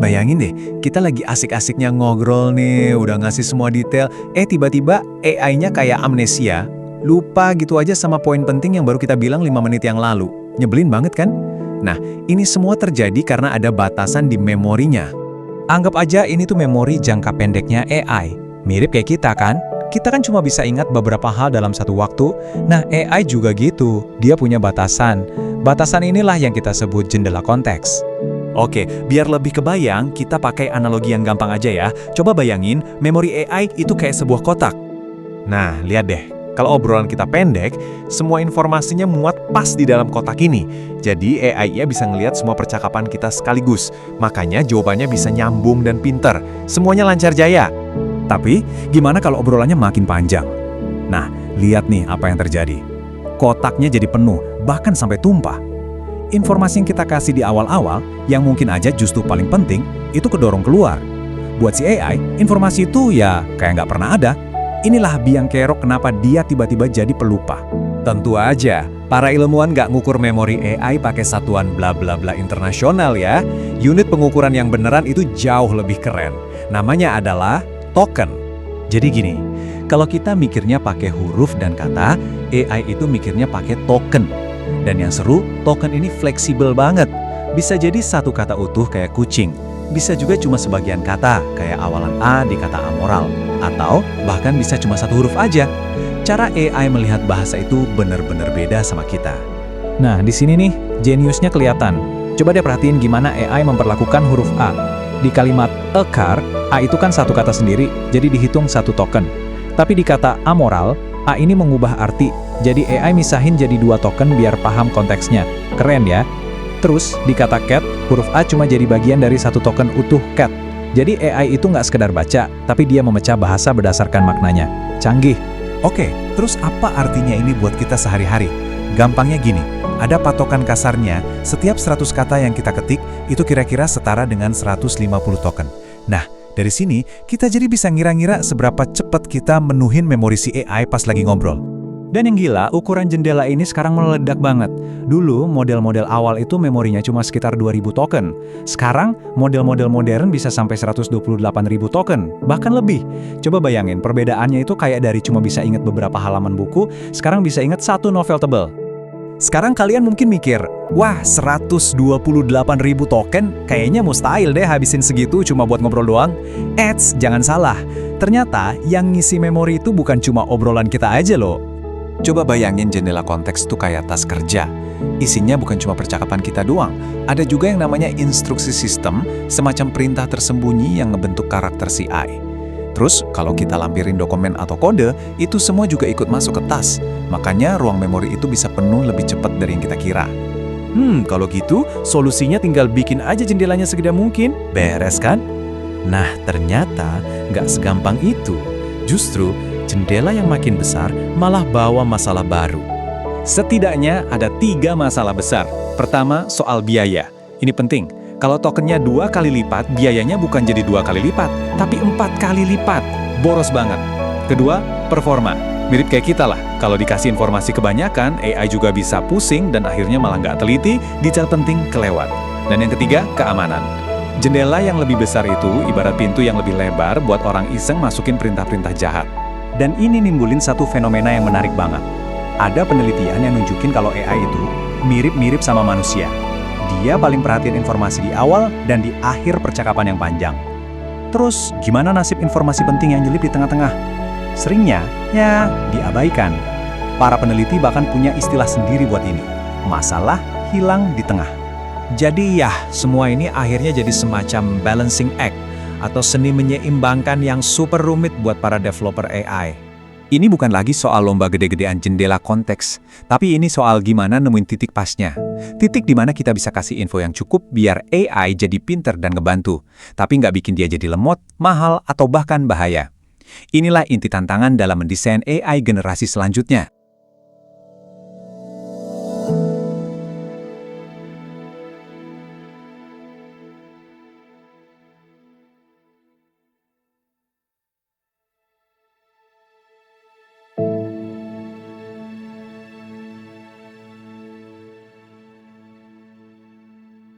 Bayangin deh, kita lagi asik-asiknya ngobrol nih, udah ngasih semua detail, tiba-tiba AI-nya kayak amnesia, lupa gitu aja sama poin penting yang baru kita bilang 5 menit yang lalu. Nyebelin banget kan? Nah, ini semua terjadi karena ada batasan di memorinya. Anggap aja ini tuh memori jangka pendeknya AI. Mirip kayak kita kan? Kita kan cuma bisa ingat beberapa hal dalam satu waktu. Nah, AI juga gitu. Dia punya batasan. Batasan inilah yang kita sebut jendela konteks. Oke, biar lebih kebayang, kita pakai analogi yang gampang aja ya. Coba bayangin, memori AI itu kayak sebuah kotak. Nah, lihat deh. Kalau obrolan kita pendek, semua informasinya muat pas di dalam kotak ini. Jadi AI-nya bisa ngelihat semua percakapan kita sekaligus. Makanya jawabannya bisa nyambung dan pinter. Semuanya lancar jaya. Tapi, gimana kalau obrolannya makin panjang? Nah, lihat nih apa yang terjadi. Kotaknya jadi penuh, bahkan sampai tumpah. Informasi yang kita kasih di awal-awal, yang mungkin aja justru paling penting, itu kedorong keluar. Buat si AI, informasi itu ya kayak nggak pernah ada. Inilah biang kerok kenapa dia tiba-tiba jadi pelupa. Tentu aja, para ilmuwan nggak ngukur memori AI pakai satuan bla bla bla internasional ya. Unit pengukuran yang beneran itu jauh lebih keren. Namanya adalah token. Jadi gini, kalau kita mikirnya pakai huruf dan kata, AI itu mikirnya pakai token. Dan yang seru, token ini fleksibel banget. Bisa jadi satu kata utuh kayak kucing. Bisa juga cuma sebagian kata, kayak awalan A di kata amoral. Atau bahkan bisa cuma satu huruf aja. Cara AI melihat bahasa itu benar-benar beda sama kita. Nah, di sini nih, jeniusnya kelihatan. Coba deh perhatiin gimana AI memperlakukan huruf A. Di kalimat a car, A itu kan satu kata sendiri, jadi dihitung satu token. Tapi di kata amoral, A ini mengubah arti, jadi AI misahin jadi 2 token biar paham konteksnya. Keren ya? Terus, di kata cat, huruf A cuma jadi bagian dari satu token utuh cat. Jadi AI itu nggak sekedar baca, tapi dia memecah bahasa berdasarkan maknanya. Canggih. Oke, terus apa artinya ini buat kita sehari-hari? Gampangnya gini, ada patokan kasarnya, setiap 100 kata yang kita ketik, itu kira-kira setara dengan 150 token. Nah, dari sini, kita jadi bisa ngira-ngira seberapa cepat kita menuhin memori si AI pas lagi ngobrol. Dan yang gila, ukuran jendela ini sekarang meledak banget. Dulu, model-model awal itu memorinya cuma sekitar 2.000 token. Sekarang, model-model modern bisa sampai 128.000 token, bahkan lebih. Coba bayangin, perbedaannya itu kayak dari cuma bisa ingat beberapa halaman buku, sekarang bisa ingat satu novel tebal. Sekarang kalian mungkin mikir, wah 128.000 token, kayaknya mustahil deh habisin segitu cuma buat ngobrol doang. Jangan salah, ternyata yang ngisi memori itu bukan cuma obrolan kita aja loh. Coba bayangin jendela konteks tuh kayak tas kerja. Isinya bukan cuma percakapan kita doang, ada juga yang namanya instruksi sistem, semacam perintah tersembunyi yang ngebentuk karakter si AI. Terus, kalau kita lampirin dokumen atau kode, itu semua juga ikut masuk ke tas. Makanya ruang memori itu bisa penuh lebih cepat dari yang kita kira. Kalau gitu, solusinya tinggal bikin aja jendelanya segede mungkin. Beres kan? Nah, ternyata nggak segampang itu. Justru, jendela yang makin besar malah bawa masalah baru. Setidaknya ada 3 masalah besar. Pertama, soal biaya. Ini penting. Kalau tokennya 2 kali lipat, biayanya bukan jadi 2 kali lipat, tapi 4 kali lipat. Boros banget. Kedua, performa. Mirip kayak kita lah. Kalau dikasih informasi kebanyakan, AI juga bisa pusing dan akhirnya malah nggak teliti, detail penting kelewat. Dan yang ketiga, keamanan. Jendela yang lebih besar itu ibarat pintu yang lebih lebar buat orang iseng masukin perintah-perintah jahat. Dan ini nimbulin satu fenomena yang menarik banget. Ada penelitian yang nunjukin kalau AI itu mirip-mirip sama manusia. Dia paling perhatian informasi di awal dan di akhir percakapan yang panjang. Terus, gimana nasib informasi penting yang nyelip di tengah-tengah? Seringnya, ya diabaikan. Para peneliti bahkan punya istilah sendiri buat ini. Masalah hilang di tengah. Jadi ya, semua ini akhirnya jadi semacam balancing act atau seni menyeimbangkan yang super rumit buat para developer AI. Ini bukan lagi soal lomba gede-gedean jendela konteks, tapi ini soal gimana nemuin titik pasnya. Titik di mana kita bisa kasih info yang cukup biar AI jadi pinter dan ngebantu, tapi nggak bikin dia jadi lemot, mahal, atau bahkan bahaya. Inilah inti tantangan dalam mendesain AI generasi selanjutnya.